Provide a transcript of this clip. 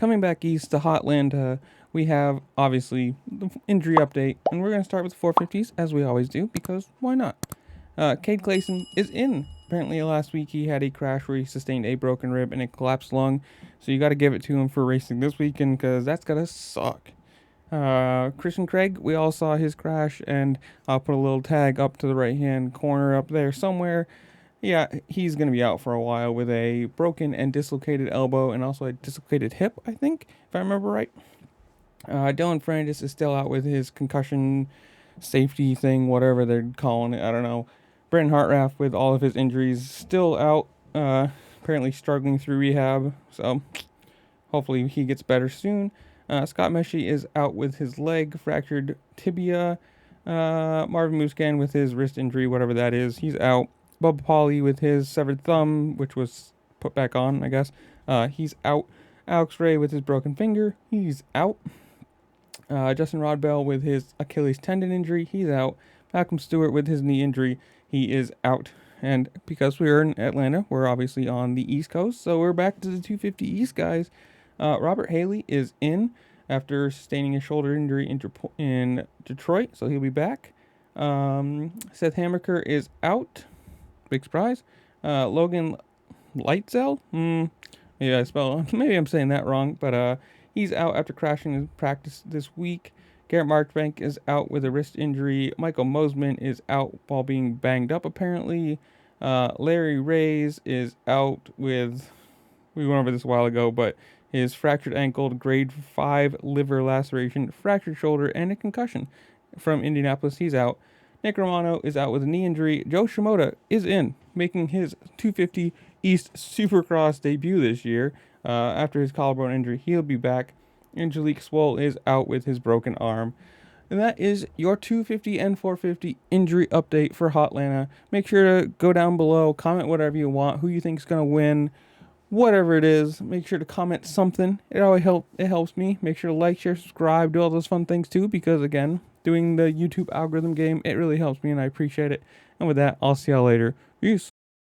coming back east to Hotlanta, we have obviously the injury update, and we're going to start with the 450s as we always do because why not? Cade Clayson is in. Apparently last week he had a crash where he sustained a broken rib and a collapsed lung, so you got to give it to him for racing this weekend because that's gotta suck. Christian Craig, we all saw his crash, and I'll put a little tag up to the right hand corner up there somewhere. Yeah, he's going to be out for a while with a broken and dislocated elbow and also a dislocated hip, I think, if I remember right. Dylan Ferrandis is still out with his concussion safety thing, whatever they're calling it, I don't know. Brenton Hartranft, with all of his injuries, still out, apparently struggling through rehab, so hopefully he gets better soon. Scott Meshy is out with his leg, fractured tibia. Marvin Muscan with his wrist injury, whatever that is, he's out. Bubba Pauly with his severed thumb, which was put back on, I guess. He's out. Alex Ray with his broken finger, he's out. Justin Rodbell with his Achilles tendon injury, he's out. Malcolm Stewart with his knee injury, he is out. And because we're in Atlanta, we're obviously on the East Coast, so we're back to the 250 East guys. Robert Haley is in after sustaining a shoulder injury in Detroit, so he'll be back. Seth Hammaker is out. Big surprise. Logan Lightzel? Maybe I'm saying that wrong, but he's out after crashing in practice this week. Garrett Marchbank is out with a wrist injury. Michael Mosman is out while being banged up, apparently. Larry Reyes is out with, we went over this a while ago, but his fractured ankle, grade 5 liver laceration, fractured shoulder, and a concussion from Indianapolis. He's out. Nick Romano is out with a knee injury. Joe Shimoda is in, making his 250 East Supercross debut this year. After his collarbone injury, he'll be back. Angelique Swoll is out with his broken arm. And that is your 250 and 450 injury update for Hotlanta. Make sure to go down below, comment whatever you want, who you think is going to win, whatever it is. Make sure to comment something. It helps me. Make sure to like, share, subscribe, do all those fun things too, because again, doing the YouTube algorithm game, it really helps me and I appreciate it. And with that, I'll see y'all later. Peace.